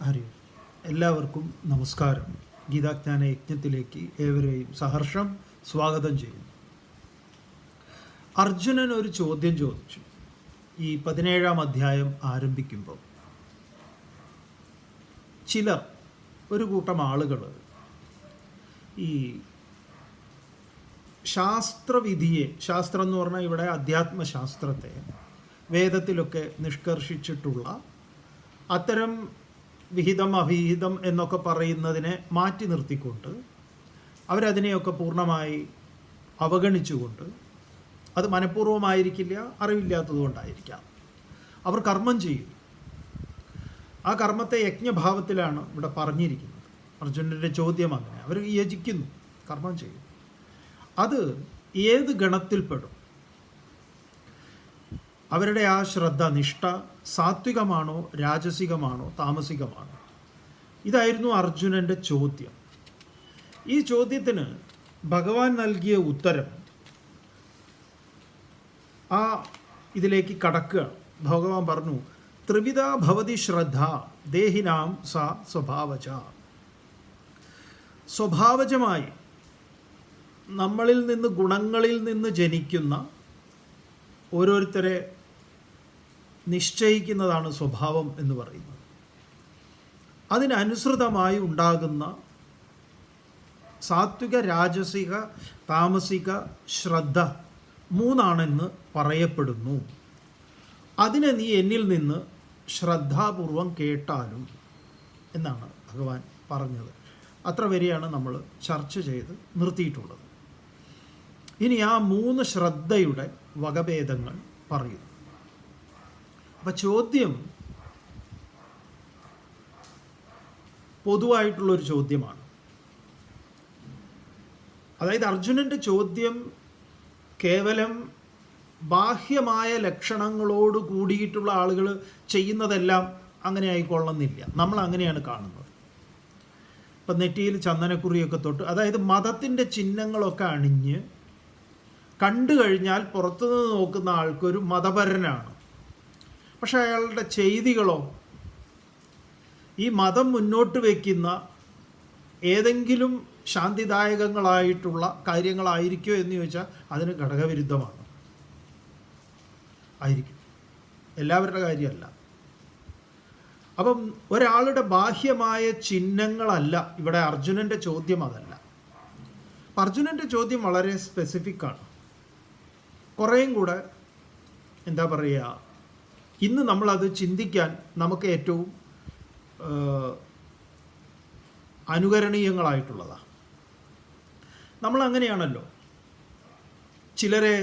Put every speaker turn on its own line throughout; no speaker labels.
ഹരി എല്ലാവർക്കും നമസ്കാരം. ഗീതാജ്ഞാന യജ്ഞത്തിലേക്ക് ഏവരെയും സഹർഷം സ്വാഗതം ചെയ്യുന്നു. അർജുനൻ ഒരു ചോദ്യം ചോദിച്ചു. ഈ 17-ാം അധ്യായം ആരംഭിക്കുമ്പോൾ ചിലർ, ഒരു കൂട്ടം ആളുകൾ ഈ ശാസ്ത്രവിധിയെ, ശാസ്ത്രം എന്ന് പറഞ്ഞാൽ ഇവിടെ അധ്യാത്മശാസ്ത്രത്തെ വേദത്തിലൊക്കെ നിഷ്കർഷിച്ചിട്ടുള്ള അത്തരം വിഹിതം അവിഹിതം എന്നൊക്കെ പറയുന്നതിനെ മാറ്റി നിർത്തിക്കൊണ്ട് അവരതിനെയൊക്കെ പൂർണ്ണമായി അവഗണിച്ചുകൊണ്ട്, അത് മനഃപൂർവ്വമായിരിക്കില്ല, അറിവില്ലാത്തതുകൊണ്ടായിരിക്കാം, അവർ കർമ്മം ചെയ്യും. ആ കർമ്മത്തെ യജ്ഞഭാവത്തിലാണ് ഇവിടെ പറഞ്ഞിരിക്കുന്നത്. അർജുനൻ്റെ ചോദ്യം അങ്ങനെ. അവർ യജിക്കുന്നു, കർമ്മം ചെയ്യും. അത് ഏത് ഗണത്തിൽപ്പെടും? അവരുടെ ആ ശ്രദ്ധ, നിഷ്ഠ സാത്വികമാണോ, രാജസികമാണോ, താമസികമാണോ? ഇതായിരുന്നു അർജുനൻ്റെ ചോദ്യം. ഈ ചോദ്യത്തിന് ഭഗവാൻ നൽകിയ ഉത്തരം ആ ഇതിലേക്ക് കടക്കുകയാണ്. ഭഗവാൻ പറഞ്ഞു, ത്രിവിധ ഭവതി ശ്രദ്ധ ദേഹിനാം സ സ്വഭാവജ. സ്വഭാവജമായി നമ്മളിൽ നിന്ന്, ഗുണങ്ങളിൽ നിന്ന് ജനിക്കുന്ന ഓരോരുത്തരെ നിശ്ചയിക്കുന്നതാണ് സ്വഭാവം എന്ന് പറയുന്നത്. അതിനനുസൃതമായി ഉണ്ടാകുന്ന സാത്വിക, രാജസിക, താമസിക ശ്രദ്ധ 3 പറയപ്പെടുന്നു. അതിനെ നീ എന്നിൽ നിന്ന് ശ്രദ്ധാപൂർവം കേട്ടാലും എന്നാണ് ഭഗവാൻ പറഞ്ഞത്. അത്ര വരെയാണ് നമ്മൾ ചർച്ച ചെയ്ത് നിർത്തിയിട്ടുള്ളത്. ഇനി ആ 3 ശ്രദ്ധയുടെ വകഭേദങ്ങൾ പറയുന്നു. അപ്പം ചോദ്യം പൊതുവായിട്ടുള്ളൊരു ചോദ്യമാണ്. അതായത് അർജുനൻ്റെ ചോദ്യം കേവലം ബാഹ്യമായ ലക്ഷണങ്ങളോട് കൂടിയിട്ടുള്ള ആളുകൾ ചെയ്യുന്നതെല്ലാം അങ്ങനെ ആയിക്കൊള്ളുന്നില്ല. നമ്മൾ അങ്ങനെയാണ് കാണുന്നത്. ഇപ്പം നെറ്റിയിൽ ചന്ദനക്കുറിയൊക്കെ തൊട്ട്, അതായത് മതത്തിൻ്റെ ചിഹ്നങ്ങളൊക്കെ അണിഞ്ഞ് കണ്ടു കഴിഞ്ഞാൽ പുറത്തുനിന്ന് നോക്കുന്ന ആൾക്കൊരു മതപരനാണ്. പക്ഷെ അയാളുടെ ചെയ്തികളോ ഈ മതം മുന്നോട്ട് വയ്ക്കുന്ന ഏതെങ്കിലും ശാന്തിദായകങ്ങളായിട്ടുള്ള കാര്യങ്ങളായിരിക്കുമോ എന്ന് ചോദിച്ചാൽ അതിന് ഘടകവിരുദ്ധമാണ്. ആയിരിക്കും, എല്ലാവരുടെ കാര്യമല്ല. അപ്പം ഒരാളുടെ ബാഹ്യമായ ചിഹ്നങ്ങളല്ല ഇവിടെ അർജുനൻ്റെ ചോദ്യം. അതല്ല. അർജുനൻ്റെ ചോദ്യം വളരെ സ്പെസിഫിക്കാണ്. കുറേയും കൂടെ എന്താ പറയുക, ഇന്ന് നമ്മളത് ചിന്തിക്കാൻ നമുക്ക് ഏറ്റവും അനുകരണീയങ്ങളായിട്ടുള്ളതാണ്. നമ്മളങ്ങനെയാണല്ലോ. ചിലരെ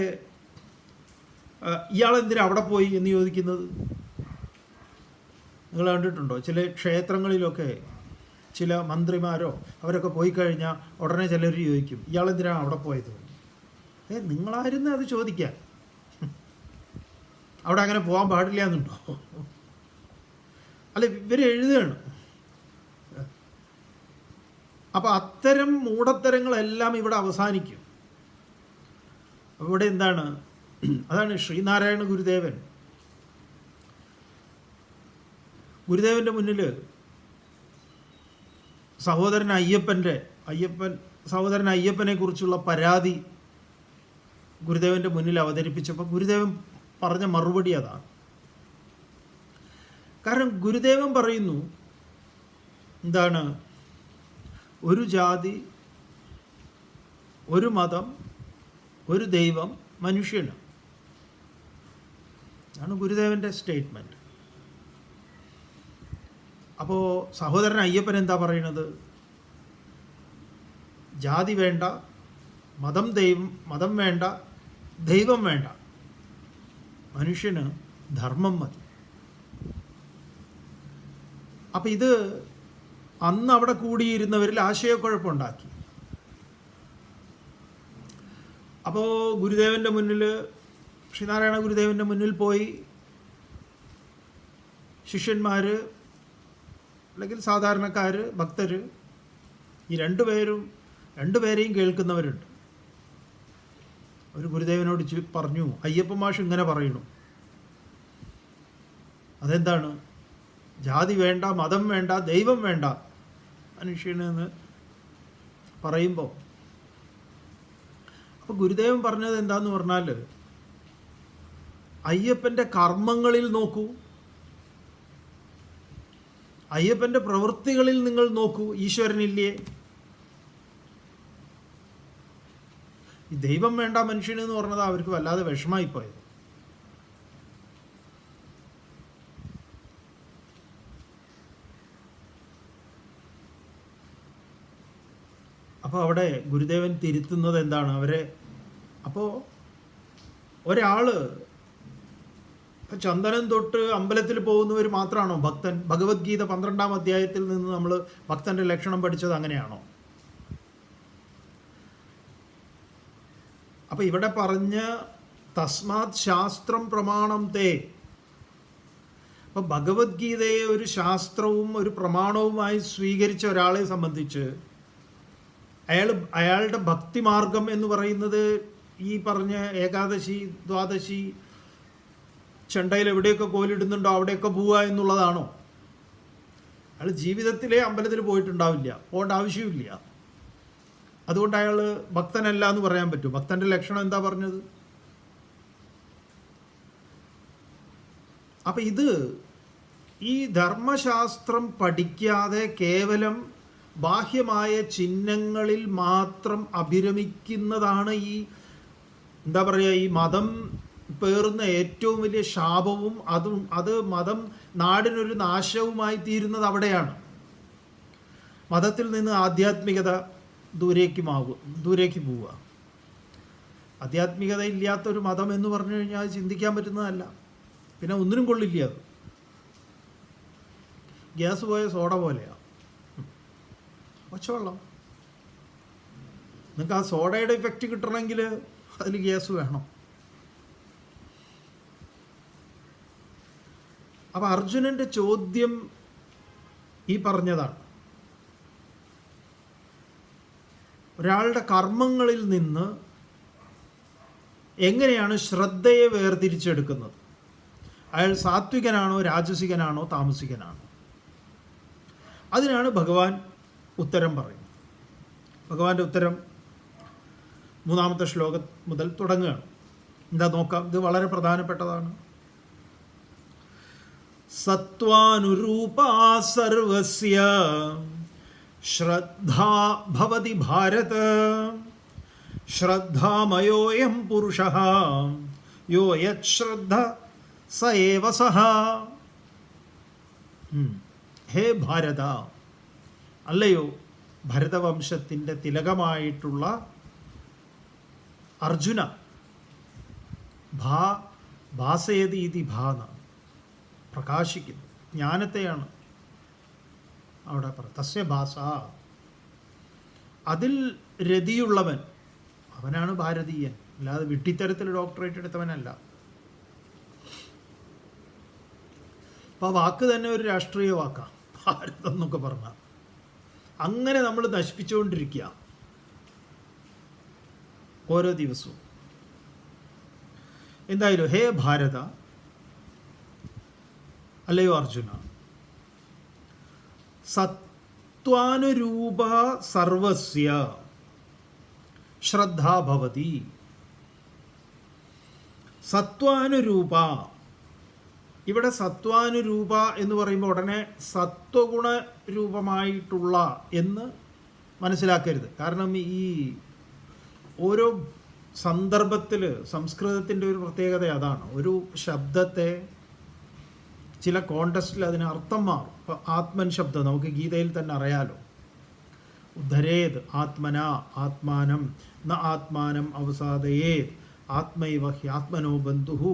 ഇയാളെന്തിനാ അവിടെ പോയി എന്ന് ചോദിക്കുന്നത് നിങ്ങൾ കണ്ടിട്ടുണ്ടോ? ചില ക്ഷേത്രങ്ങളിലൊക്കെ ചില മന്ത്രിമാരോ അവരൊക്കെ പോയി കഴിഞ്ഞാൽ ഉടനെ ചിലർ ചോദിക്കും, ഇയാളെന്തിനാണ് അവിടെ പോയത്? നിങ്ങളായിരുന്നു അത് ചോദിക്കാൻ. അവിടെ അങ്ങനെ പോകാൻ പാടില്ല എന്നുണ്ടോ? അല്ല, ഇവർ എഴുതുകയാണ്. അപ്പം അത്തരം മൂഢത്തരങ്ങളെല്ലാം ഇവിടെ അവസാനിക്കും. ഇവിടെ എന്താണ്? അതാണ് ശ്രീനാരായണ ഗുരുദേവൻ്റെ മുന്നിൽ സഹോദരൻ അയ്യപ്പനെ കുറിച്ചുള്ള പരാതി ഗുരുദേവൻ്റെ മുന്നിൽ അവതരിപ്പിച്ചപ്പോൾ ഗുരുദേവൻ പറഞ്ഞ മറുപടി അതാണ്. കാരണം ഗുരുദേവൻ പറയുന്നു, എന്താണ്? ഒരു ജാതി, ഒരു മതം, ഒരു ദൈവം, മനുഷ്യന്. ആണ് ഗുരുദേവൻ്റെ സ്റ്റേറ്റ്മെൻറ്റ്. അപ്പോൾ സഹോദരൻ അയ്യപ്പൻ എന്താ പറയുന്നത്? ജാതി വേണ്ട, മതം വേണ്ട, ദൈവം വേണ്ട, മനുഷ്യന് ധർമ്മം മതി. അപ്പം ഇത് അന്ന് അവിടെ കൂടിയിരുന്നവരിൽ ആശയക്കുഴപ്പമുണ്ടാക്കി. അപ്പോൾ ഗുരുദേവൻ്റെ മുന്നിൽ, ശ്രീനാരായണ ഗുരുദേവൻ്റെ മുന്നിൽ പോയി ശിഷ്യന്മാർ അല്ലെങ്കിൽ സാധാരണക്കാർ, ഭക്തർ, ഈ രണ്ടുപേരെയും കേൾക്കുന്നവരുണ്ട്. ഒരു ഗുരുദേവനോട് പറഞ്ഞു, അയ്യപ്പ മാഷ് ഇങ്ങനെ പറയണു. അതെന്താണ്? ജാതി വേണ്ട, മതം വേണ്ട, ദൈവം വേണ്ട മനുഷ്യനെന്ന് പറയുമ്പോൾ, അപ്പോൾ ഗുരുദേവൻ പറഞ്ഞത് എന്താന്ന് പറഞ്ഞാൽ, അയ്യപ്പൻ്റെ കർമ്മങ്ങളിൽ നോക്കൂ, അയ്യപ്പൻ്റെ പ്രവൃത്തികളിൽ നിങ്ങൾ നോക്കൂ, ഈശ്വരനില്ലേ? ഈ ദൈവം വേണ്ട മനുഷ്യനെന്ന് പറഞ്ഞത് അവർക്ക് വല്ലാതെ വിഷമായിപ്പോയത്. അപ്പോൾ അവിടെ ഗുരുദേവൻ തിരുത്തുന്നത് എന്താണ് അവരെ? അപ്പോൾ ഒരാൾ ചന്ദനം തൊട്ട് അമ്പലത്തിൽ പോകുന്നവർ മാത്രമാണോ ഭക്തൻ? ഭഗവത്ഗീത 12-ാം അധ്യായത്തിൽ നിന്ന് നമ്മൾ ഭക്തൻ്റെ ലക്ഷണം പഠിച്ചത് അങ്ങനെയാണോ? അപ്പം ഇവിടെ പറഞ്ഞ തസ്മാത് ശാസ്ത്രം പ്രമാണം തേ, അപ്പം ഭഗവത്ഗീതയെ ഒരു ശാസ്ത്രവും ഒരു പ്രമാണവുമായി സ്വീകരിച്ച ഒരാളെ സംബന്ധിച്ച് അയാളുടെ ഭക്തിമാർഗം എന്ന് പറയുന്നത് ഈ പറഞ്ഞ ഏകാദശി, ദ്വാദശി, ചെണ്ടയിൽ എവിടെയൊക്കെ കോലിടുന്നുണ്ടോ അവിടെയൊക്കെ പോവുക എന്നുള്ളതാണോ? അയാൾ ജീവിതത്തിലെ അമ്പലത്തിൽ പോയിട്ടുണ്ടാവില്ല, പോകേണ്ട ആവശ്യമില്ല. അതുകൊണ്ട് അയാൾ ഭക്തനല്ല എന്ന് പറയാൻ പറ്റും. ഭക്തൻ്റെ ലക്ഷണം എന്താ പറഞ്ഞത്? അപ്പം ഇത് ഈ ധർമ്മശാസ്ത്രം പഠിക്കാതെ കേവലം ബാഹ്യമായ ചിഹ്നങ്ങളിൽ മാത്രം അഭിരമിക്കുന്നതാണ് ഈ എന്താ പറയുക, ഈ മതം പേറുന്ന ഏറ്റവും വലിയ ശാപവും അത് മതം നാടിനൊരു നാശവുമായി തീരുന്നത് അവിടെയാണ്. മതത്തിൽ നിന്ന് ആധ്യാത്മികത ദൂരേക്ക് പോവുക. ആധ്യാത്മികത ഇല്ലാത്തൊരു മതം എന്ന് പറഞ്ഞു കഴിഞ്ഞാൽ അത് ചിന്തിക്കാൻ പറ്റുന്നതല്ല. പിന്നെ ഒന്നിനും കൊള്ളില്ല. അത് ഗ്യാസ് പോയ സോഡ പോലെയാണ്, പച്ചവെള്ളം. നിങ്ങൾക്ക് ആ സോഡയുടെ ഇഫക്റ്റ് കിട്ടണമെങ്കിൽ അതിൽ ഗ്യാസ് വേണം. അപ്പം അർജുനൻ്റെ ചോദ്യം ഈ പറഞ്ഞതാണ്. ഒരാളുടെ കർമ്മങ്ങളിൽ നിന്ന് എങ്ങനെയാണ് ശ്രദ്ധയെ വേർതിരിച്ചെടുക്കുന്നത്? അയാൾ സാത്വികനാണോ, രാജസികനാണോ, താമസികനാണോ? അതിനാണ് ഭഗവാൻ ഉത്തരം പറയുന്നത്. ഭഗവാന്റെ ഉത്തരം 3-ാമത്തെ ശ്ലോകം മുതൽ തുടങ്ങുകയാണ്. എന്താ നോക്കാം, ഇത് വളരെ പ്രധാനപ്പെട്ടതാണ്. സത്വാനുരൂപാ സർവസ്യ ശ്രദ്ധാ ഭവതി ഭാരത ശ്രദ്ധാമയോയം പുരുഷഃ യോ യശ്രദ്ധ സ ഏവ സഹ. ഹേ ഭാരത, അല്ലയോ ഭരതവംശത്തിൻ്റെ തിലകമായിട്ടുള്ള അർജുന, ഭാസയതി ഇതി ഭാന, പ്രകാശിക്കുന്നു, ജ്ഞാനത്തെയാണ് അവിടെ പറയുന്നത്. തസ്യ ഭാസ, അതിൽ രതിയുള്ളവൻ അവനാണ് ഭാരതീയൻ, അല്ലാതെ വിട്ടിത്തരത്തിൽ ഡോക്ടറേറ്റ് എടുത്തവനല്ല. അപ്പോൾ ആ വാക്ക് തന്നെ ഒരു രാഷ്ട്രീയ വാക്കാണ്, ഭാരതം എന്നൊക്കെ പറഞ്ഞാൽ. അങ്ങനെ നമ്മൾ നശിപ്പിച്ചുകൊണ്ടിരിക്കുക ഓരോ ദിവസവും. എന്തായാലും ഹേ ഭാരത, അല്ലയോ അർജുന, സത്വാനുരൂപ സർവസ്യ ശ്രദ്ധാ ഭവതി. സത്വാനുരൂപ, ഇവിടെ സത്വാനുരൂപ എന്ന് പറയുമ്പോൾ ഉടനെ സത്വഗുണ രൂപമായിട്ടുള്ള എന്ന് മനസ്സിലാക്കരുത്. കാരണം ഈ ഓരോ സന്ദർഭത്തിൽ സംസ്കൃതത്തിൻ്റെ ഒരു പ്രത്യേകത അതാണ്. ഒരു ശബ്ദത്തെ ചില കോണ്ടസ്റ്റിൽ അതിന് അർത്ഥം മാറും. ഇപ്പോൾ ആത്മൻ ശബ്ദം നമുക്ക് ഗീതയിൽ തന്നെ അറിയാലോ. ഉദ്ധരേത് ആത്മന ആത്മാനം ന ആത്മാനം അവസാദയേത് ആത്മൈവ ഹ്യാത്മനോ ബന്ധുഹു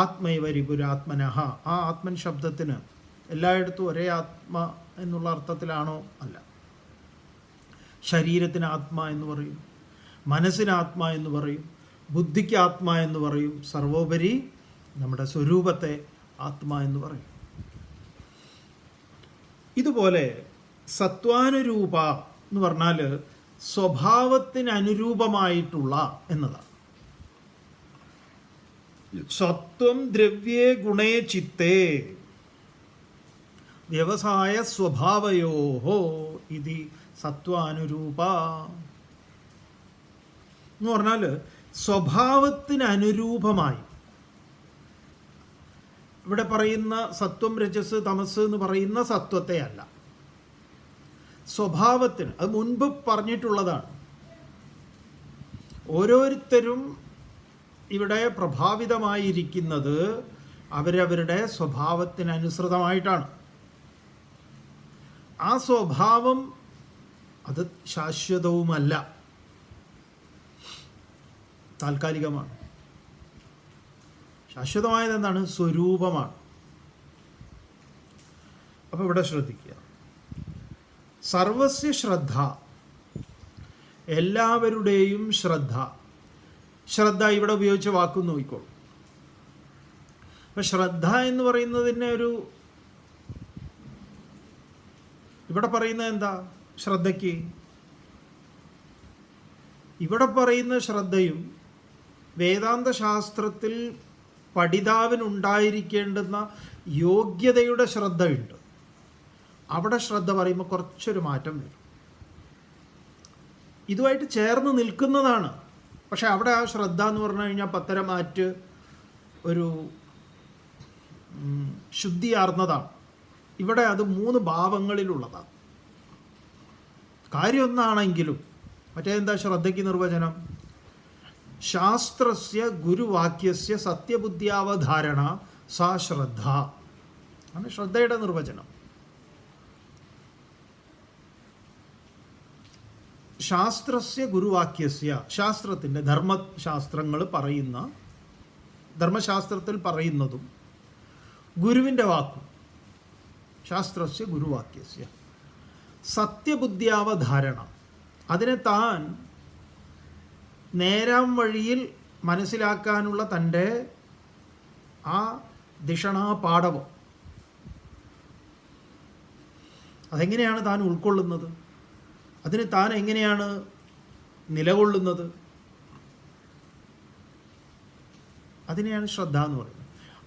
ആത്മൈവ രിപുരാത്മനഃ. ആ ആത്മൻ ശബ്ദത്തിന് എല്ലായിടത്തും ഒരേ ആത്മ എന്നുള്ള അർത്ഥത്തിലാണോ? അല്ല. ശരീരത്തിന് ആത്മ എന്ന് പറയും, മനസ്സിന് ആത്മ എന്ന് പറയും, ബുദ്ധിക്ക് ആത്മ എന്ന് പറയും, സർവോപരി നമ്മുടെ സ്വരൂപത്തെ ആത്മ എന്ന് പറയും. ഇതുപോലെ സത്വാനുരൂപ എന്ന് പറഞ്ഞാൽ സ്വഭാവത്തിന് അനുരൂപമായിട്ടുള്ള എന്നതാണ്. സത്വം ദ്രവ്യേ ഗുണേ ചിത്തേ. വ്യവസായ സ്വഭാവയോഹോ ഇതി സത്വാനുരൂപ എന്ന് പറഞ്ഞാൽ സ്വഭാവത്തിന് അനുരൂപമായി. ഇവിടെ പറയുന്ന സത്വം രജസ് തമസ് എന്ന് പറയുന്ന സത്വത്തെ അല്ല, സ്വഭാവത്തിന്. അത് മുൻപ് പറഞ്ഞിട്ടുള്ളതാണ്. ഓരോരുത്തരും ഇവിടെ പ്രഭാവിതമായിരിക്കുന്നത് അവരവരുടെ സ്വഭാവത്തിനനുസൃതമായിട്ടാണ്. ആ സ്വഭാവം അത് ശാശ്വതവുമല്ല, താൽക്കാലികമാണ്. ശാശ്വതമായത് എന്താണ്? സ്വരൂപമാണ്. അപ്പോൾ ഇവിടെ ശ്രദ്ധിക്കുക, സർവസ്യ ശ്രദ്ധ, എല്ലാവരുടെയും ശ്രദ്ധ. ശ്രദ്ധ ഇവിടെ ഉപയോഗിച്ച വാക്ക് നോക്കിക്കോളൂ. അപ്പം ശ്രദ്ധ എന്ന് പറയുന്നതിനെ ഇവിടെ പറയുന്നത് എന്താ? ശ്രദ്ധയ്ക്ക് ഇവിടെ പറയുന്ന ശ്രദ്ധയും വേദാന്ത ശാസ്ത്രത്തിൽ പഠിതാവിനുണ്ടായിരിക്കേണ്ടുന്ന യോഗ്യതയുടെ ശ്രദ്ധയുണ്ട്. അവിടെ ശ്രദ്ധ പറയുമ്പോൾ കുറച്ചൊരു മാറ്റം വരും. ഇതുമായിട്ട് ചേർന്ന് നിൽക്കുന്നതാണ്. പക്ഷെ അവിടെ ആ ശ്രദ്ധ എന്ന് പറഞ്ഞു കഴിഞ്ഞാൽ പത്തരമാറ്റ് ഒരു ശുദ്ധിയാർന്നതാണ്. ഇവിടെ അത് 3 ഭാവങ്ങളിലുള്ളതാണ്. കാര്യം ഒന്നാണെങ്കിലും മറ്റേതെന്താ ശ്രദ്ധയ്ക്ക് നിർവചനം? ശാസ്ത്രസ്യ ഗുരുവാക്യസ്യ സത്യബുദ്ധ്യാവധാരണ സാ ശ്രദ്ധ ആണ് ശ്രദ്ധയുടെ നിർവചനം. ശാസ്ത്രസ്യ ഗുരുവാക്യസ്യ, ശാസ്ത്രത്തിൻ്റെ ധർമ്മശാസ്ത്രങ്ങൾ പറയുന്ന, ധർമ്മശാസ്ത്രത്തിൽ പറയുന്നതും ഗുരുവിൻ്റെ വാക്കും. ശാസ്ത്രസ്യ ഗുരുവാക്യസ്യ സത്യബുദ്ധ്യാവധാരണ, അതിനെ താൻ നേരാം വഴിയിൽ മനസ്സിലാക്കാനുള്ള തൻ്റെ ആ ദിഷണാപാടവം, അതെങ്ങനെയാണ് താൻ ഉൾക്കൊള്ളുന്നത്? അതിന് താൻ എങ്ങനെയാണ് നിലകൊള്ളുന്നത്? അതിനെയാണ് ശ്രദ്ധ എന്ന് പറയുന്നത്.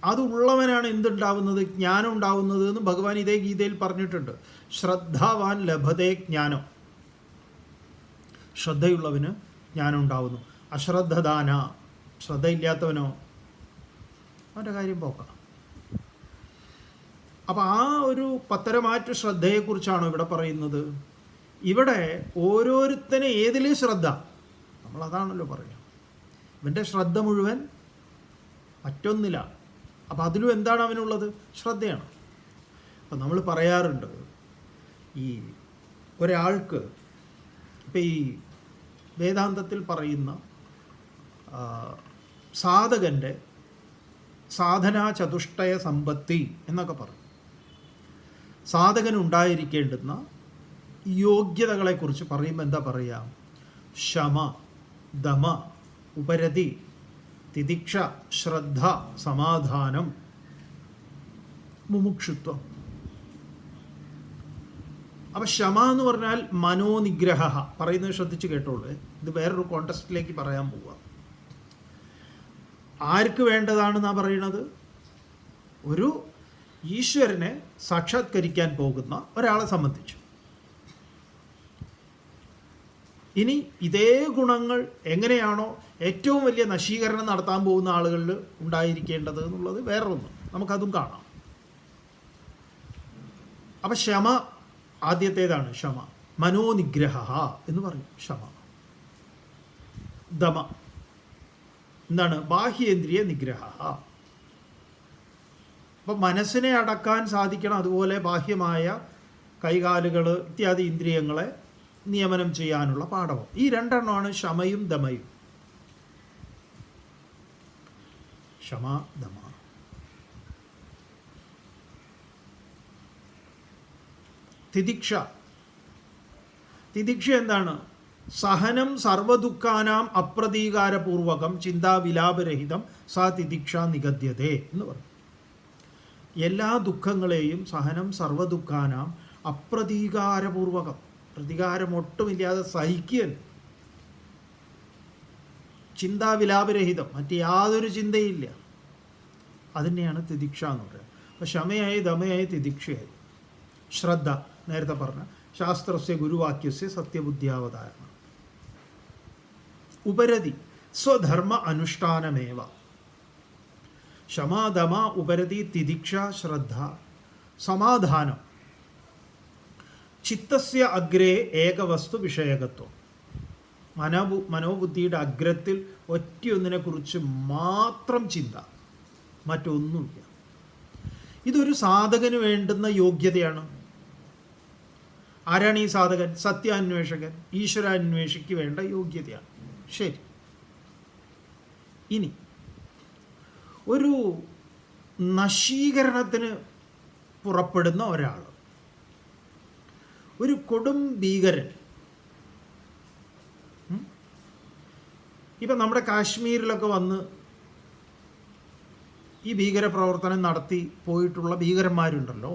അതുള്ളവനാണ് എന്തുണ്ടാവുന്നത്? ജ്ഞാനം ഉണ്ടാവുന്നത് എന്ന് ഭഗവാൻ ഇതേ ഗീതയിൽ പറഞ്ഞിട്ടുണ്ട്. ശ്രദ്ധാവാൻ ലഭതേ ജ്ഞാനം, ശ്രദ്ധയുള്ളവന് ജ്ഞാനം ഉണ്ടാവുന്നു. അശ്രദ്ധദാന, ശ്രദ്ധയില്ലാത്തവനോ അവൻ്റെ കാര്യം പോക്കാം. അപ്പം ആ ഒരു പത്തരമാറ്റ ശ്രദ്ധയെക്കുറിച്ചാണോ ഇവിടെ പറയുന്നത്? ഇവിടെ ഓരോരുത്തനെ ഏതിൽ ശ്രദ്ധ, നമ്മളതാണല്ലോ പറയുക. ഇവൻ്റെ ശ്രദ്ധ മുഴുവൻ മറ്റൊന്നിലാണ്. അപ്പം അതിലും എന്താണ് അവനുള്ളത്? ശ്രദ്ധയാണ്. അപ്പം നമ്മൾ പറയാറുണ്ട്, ഈ ഒരാൾക്ക് ഇപ്പം ഈ വേദാന്തത്തിൽ പറയുന്ന സാധകൻ്റെ സാധനാ ചതുഷ്ടയ സമ്പത്തി എന്നൊക്കെ പറയും. സാധകനുണ്ടായിരിക്കേണ്ടുന്ന യോഗ്യതകളെക്കുറിച്ച് പറയുമ്പോൾ എന്താ പറയുക? ശമ, ദമ, ഉപരതി, തിതിക്ഷ, ശ്രദ്ധ, സമാധാനം, മുമുക്ഷുത്വം. അപ്പം ശമ എന്ന് പറഞ്ഞാൽ മനോനിഗ്രഹ. പറയുന്നത് ശ്രദ്ധിച്ച് കേട്ടോളൂ. ഇത് വേറൊരു കോണ്ടസ്റ്റിലേക്ക് പറയാൻ പോവുക. ആർക്ക് വേണ്ടതാണെന്നാണ് പറയണത്? ഒരു ഈശ്വരനെ സാക്ഷാത്കരിക്കാൻ പോകുന്ന ഒരാളെ സംബന്ധിച്ചു. ഇനി ഇതേ ഗുണങ്ങൾ എങ്ങനെയാണോ ഏറ്റവും വലിയ നശീകരണം നടത്താൻ പോകുന്ന ആളുകളിൽ ഉണ്ടായിരിക്കേണ്ടത് എന്നുള്ളത് വേറൊന്ന്, നമുക്കതും കാണാം. അപ്പം ശമ ആദ്യത്തേതാണ്. ശമ, മനോനിഗ്രഹ എന്ന് പറയും. ശമ. ദമ എന്താണ്? ബാഹ്യേന്ദ്രിയ നിഗ്രഹ. അപ്പം മനസ്സിനെ അടക്കാൻ സാധിക്കണം. അതുപോലെ ബാഹ്യമായ കൈകാലുകൾ ഇത്യാദി ഇന്ദ്രിയങ്ങളെ നിയമനം ചെയ്യാനുള്ള പാഠവും. ഈ രണ്ടെണ്ണമാണ് ശമയും ദമയും. ശമ, ദമ. തിതിക്ഷ. തിതിക്ഷ എന്താണ്? സഹനം സർവദുഃഖാനാം അപ്രതീകാരപൂർവകം ചിന്താവിലാപരഹിതം സാ തിതിക്ഷ നിഗദ്യതേ എന്ന് പറഞ്ഞു. എല്ലാ ദുഃഖങ്ങളെയും സഹനം സർവദുഃഖാനാം അപ്രതീകാരപൂർവകം, പ്രതികാരമൊട്ടുമില്ലാതെ സഹിക്കൽ, ചിന്താവിലാപരഹിതം, മറ്റ് യാതൊരു ചിന്തയില്ല. അതിനെയാണ് തിതിക്ഷ എന്ന് പറയുന്നത്. അപ്പോൾ ശമയായി, ദമയായി, തിതിക്ഷയായി. ശ്രദ്ധ നേരത്തെ പറഞ്ഞ ശാസ്ത്രസ്യ ഗുരുവാക്യസ്യ സത്യബുദ്ധ്യാവതാരണം. ഉപരതി സ്വധർമ്മ അനുഷ്ഠാനമേവ. ശമാദമ ഉപരതി തിദിക്ഷ ശ്രദ്ധ. സമാധാനം. ചിത്തസ്യ അഗ്രേ ഏകവസ്തു വിഷയകത്വം. മനോബുദ്ധിയുടെ അഗ്രത്തിൽ ഒറ്റയൊന്നിനെ കുറിച്ച് മാത്രം ചിന്ത, മറ്റൊന്നുമില്ല. ഇതൊരു സാധകന് വേണ്ടുന്ന യോഗ്യതയാണ്. ആരാണ് ഈ സാധകൻ? സത്യാന്വേഷകൻ, ഈശ്വരാന്വേഷിക്ക് വേണ്ട യോഗ്യതയാണ്. ശരി, ഇനി ഒരു നശീകരണത്തിന് പുറപ്പെടുന്ന ഒരാൾ, ഒരു കൊടും ഭീകരൻ, ഇപ്പം നമ്മുടെ കാശ്മീരിലൊക്കെ വന്ന് ഈ ഭീകരപ്രവർത്തനം നടത്തി പോയിട്ടുള്ള ഭീകരന്മാരുണ്ടല്ലോ,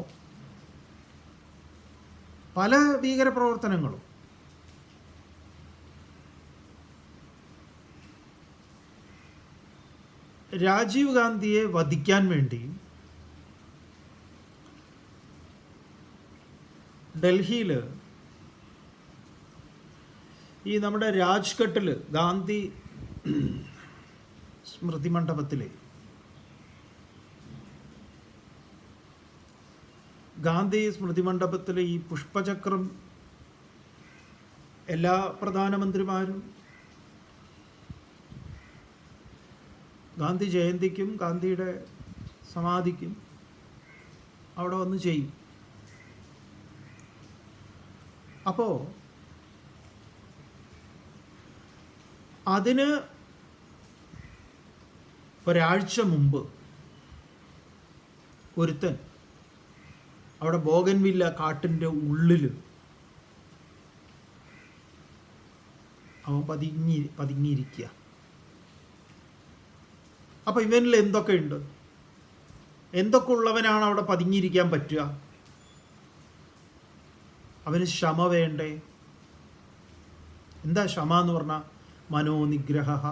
പല ഭീകരപ്രവർത്തനങ്ങളും. രാജീവ് ഗാന്ധിയെ വധിക്കാൻ വേണ്ടി ഡൽഹിയിൽ ഈ നമ്മുടെ രാജ്ഘട്ടിൽ ഗാന്ധി സ്മൃതി മണ്ഡപത്തിൽ ഈ പുഷ്പചക്രം എല്ലാ പ്രധാനമന്ത്രിമാരും ഗാന്ധി ജയന്തിക്കും ഗാന്ധിയുടെ സമാധിക്കും അവിടെ വന്ന് ചെയ്യും. അപ്പോൾ അതിന് ഒരാഴ്ച മുമ്പ് ഒരുത്തൻ അവിടെ ബോഗൻവില്ല കാട്ടിൻ്റെ ഉള്ളിൽ അവൻ പതുങ്ങിയിരിക്കുക. അപ്പം ഇവനിൽ എന്തൊക്കെയുണ്ട്? എന്തൊക്കെ ഉള്ളവനാണ് അവിടെ പതുങ്ങിയിരിക്കാൻ പറ്റുക? അവന് ക്ഷമ വേണ്ടേ? എന്താ ക്ഷമ എന്ന് പറഞ്ഞാൽ? മനോനിഗ്രഹ.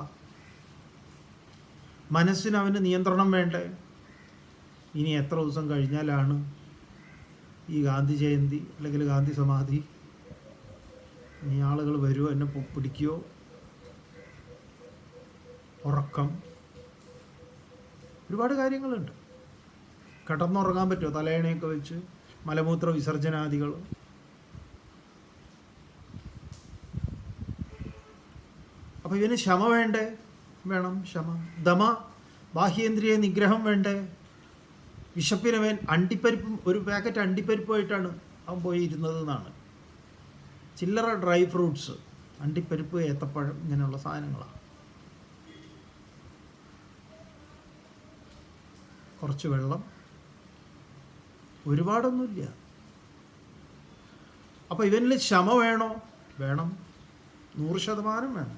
മനസ്സിന് അവന് നിയന്ത്രണം വേണ്ടേ? ഇനി എത്ര ദിവസം കഴിഞ്ഞാലാണ് ഈ ഗാന്ധി ജയന്തി അല്ലെങ്കിൽ ഗാന്ധി സമാധി? ഇനി ആളുകൾ വരുമോ, എന്നെ പിടിക്കുകയോ? ഉറക്കം, ഒരുപാട് കാര്യങ്ങളുണ്ട്. കിടന്നുറങ്ങാൻ പറ്റുമോ? തലയണയൊക്കെ വെച്ച് മലമൂത്ര വിസർജനാദികൾ. അപ്പോൾ ഇവന് ക്ഷമ വേണ്ടേ? വേണം ക്ഷമ. ദമ, ബാഹ്യേന്ദ്രിയ നിഗ്രഹം വേണ്ടേ? വിശപ്പിനവൻ അണ്ടിപ്പരിപ്പും ഒരു പാക്കറ്റ് അണ്ടിപ്പരിപ്പുമായിട്ടാണ് അവൻ പോയിരുന്നത് എന്നാണ്. ചില്ലറ ഡ്രൈ ഫ്രൂട്ട്സ്, അണ്ടിപ്പരിപ്പ്, ഏത്തപ്പഴം, ഇങ്ങനെയുള്ള സാധനങ്ങളാണ്. കുറച്ച് വെള്ളം, ഒരുപാടൊന്നുമില്ല. അപ്പോൾ ഇവനിൽ ക്ഷമ വേണോ? വേണം, 100% വേണം.